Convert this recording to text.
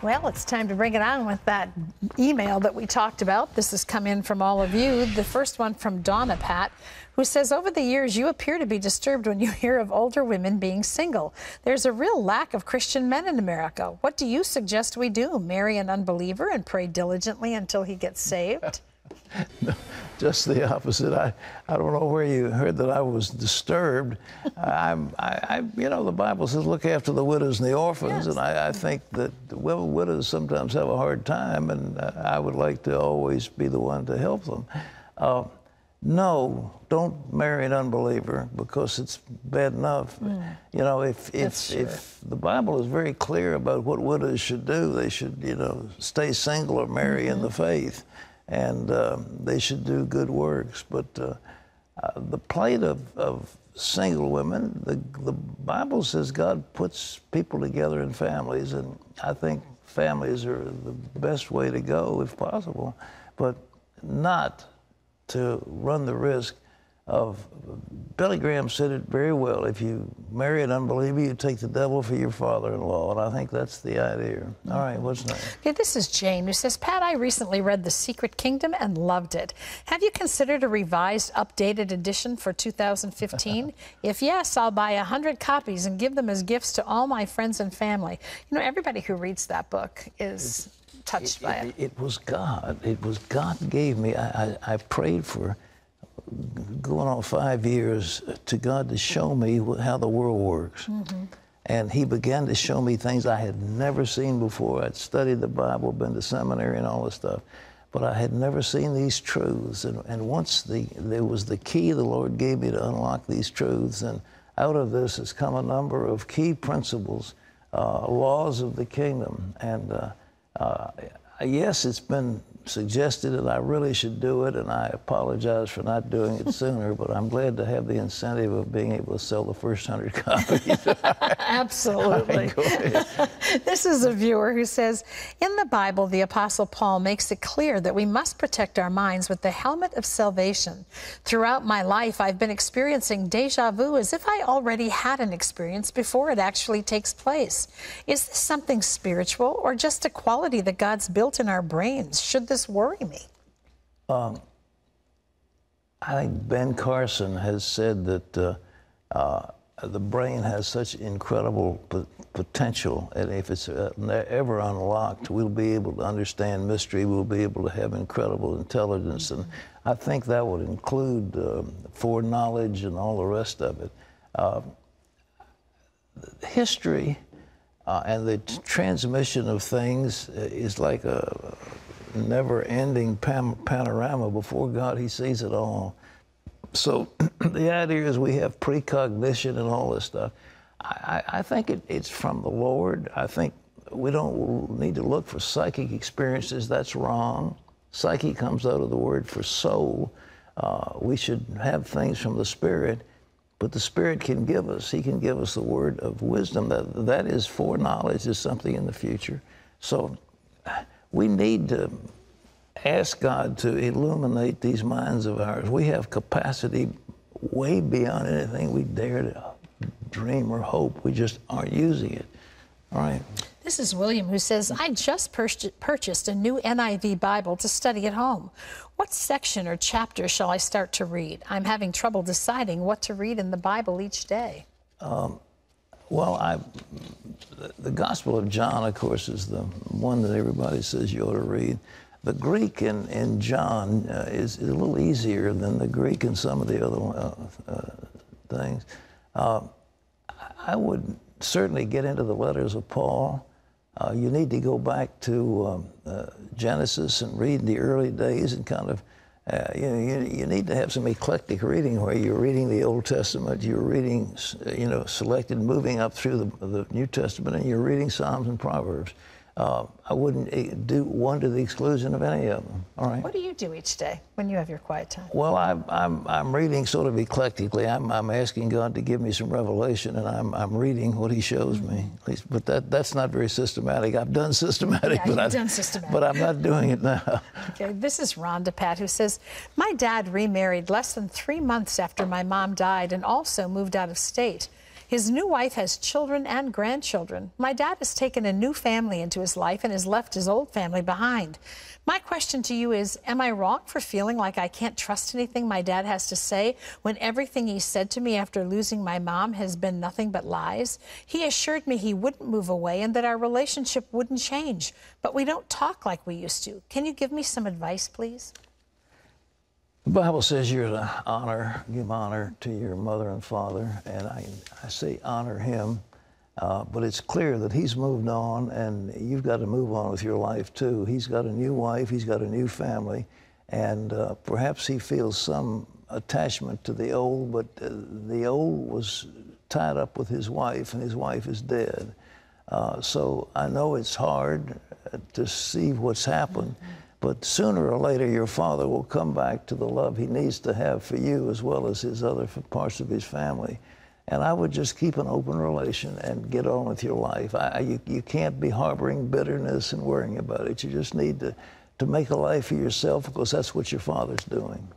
Well, it's time to bring it on with that email that we talked about. This has come in from all of you. The first one from Donna Pat, who says, over the years, you appear to be disturbed when you hear of older women being single. There's a real lack of Christian men in America. What do you suggest we do? Marry an unbeliever and pray diligently until he gets saved? No, just the opposite. I don't know where you heard that I was disturbed. You know, the Bible says look after the widows and the orphans, yes. And I think that, well, widows sometimes have a hard time, and I would like to always be the one to help them. No, don't marry an unbeliever because it's bad enough. You know, if the Bible is very clear about what widows should do, they should, you know, stay single or marry in the faith. And they should do good works. But the plight of single women, the Bible says God puts people together in families, and I think families are the best way to go if possible, but not to run the risk of, Billy Graham said it very well, if you marry an unbeliever, you take the devil for your father-in-law, and I think that's the idea. All right, what's next? Okay, this is Jane, who says, Pat, I recently read The Secret Kingdom and loved it. Have you considered a revised, updated edition for 2015? If yes, I'll buy 100 copies and give them as gifts to all my friends and family. You know, everybody who reads that book is touched by it. It was God. It was God gave me. I prayed for going on 5 years to God to show me how the world works. And he began to show me things I had never seen before. I'd studied the Bible, been to seminary and all this stuff, but I had never seen these truths. And once there was the key the Lord gave me to unlock these truths, and out of this has come a number of key principles, laws of the kingdom. And yes, it's been suggested that I really should do it, and I apologize for not doing it sooner, but I'm glad to have the incentive of being able to sell the first 100 copies. Absolutely. This is a viewer who says, in the Bible, the Apostle Paul makes it clear that we must protect our minds with the helmet of salvation. Throughout my life, I've been experiencing deja vu as if I already had an experience before it actually takes place. Is this something spiritual or just a quality that God's built in our brains? Should this worry me? I think Ben Carson has said that the brain has such incredible potential, and if it's ever unlocked, we'll be able to understand mystery, we'll be able to have incredible intelligence, and I think that would include foreknowledge and all the rest of it. History and the transmission of things is like a never-ending panorama. Before God, he sees it all. So the idea is we have precognition and all this stuff. I think it's from the Lord. I think we don't need to look for psychic experiences. That's wrong. Psyche comes out of the word for soul. We should have things from the Spirit, but the Spirit can give us. He can give us the word of wisdom. That is foreknowledge, is something in the future. So we need to ask God to illuminate these minds of ours. We have capacity way beyond anything we dare to dream or hope. We just aren't using it. All right. This is William, who says, I just purchased a new NIV Bible to study at home. What section or chapter shall I start to read? I'm having trouble deciding what to read in the Bible each day. Well, the Gospel of John, of course, is the one that everybody says you ought to read. The Greek in John is a little easier than the Greek in some of the other things. I would certainly get into the letters of Paul. You need to go back to Genesis and read the early days and kind of, you need to have some eclectic reading where you're reading the Old Testament, you're reading, selected, moving up through the New Testament, and you're reading Psalms and Proverbs. I wouldn't do one to the exclusion of any of them. All right. What do you do each day when you have your quiet time? Well, I'm reading sort of eclectically. I'm asking God to give me some revelation, and I'm reading what He shows me. At least, but that's not very systematic. I've done systematic, but I'm not doing it now. Okay. This is Rhonda Pat, who says, my dad remarried less than 3 months after my mom died and also moved out of state. His new wife has children and grandchildren. My dad has taken a new family into his life and has left his old family behind. My question to you is, am I wrong for feeling like I can't trust anything my dad has to say when everything he said to me after losing my mom has been nothing but lies? He assured me he wouldn't move away and that our relationship wouldn't change, but we don't talk like we used to. Can you give me some advice, please? The Bible says you're to give honor to your mother and father, and I say honor him, but it's clear that he's moved on, and you've got to move on with your life too. He's got a new wife, he's got a new family, and perhaps he feels some attachment to the old, but the old was tied up with his wife, and his wife is dead. So I know it's hard to see what's happened. But sooner or later, your father will come back to the love he needs to have for you as well as his other parts of his family. And I would just keep an open relation and get on with your life. You can't be harboring bitterness and worrying about it. You just need to make a life for yourself, because that's what your father's doing.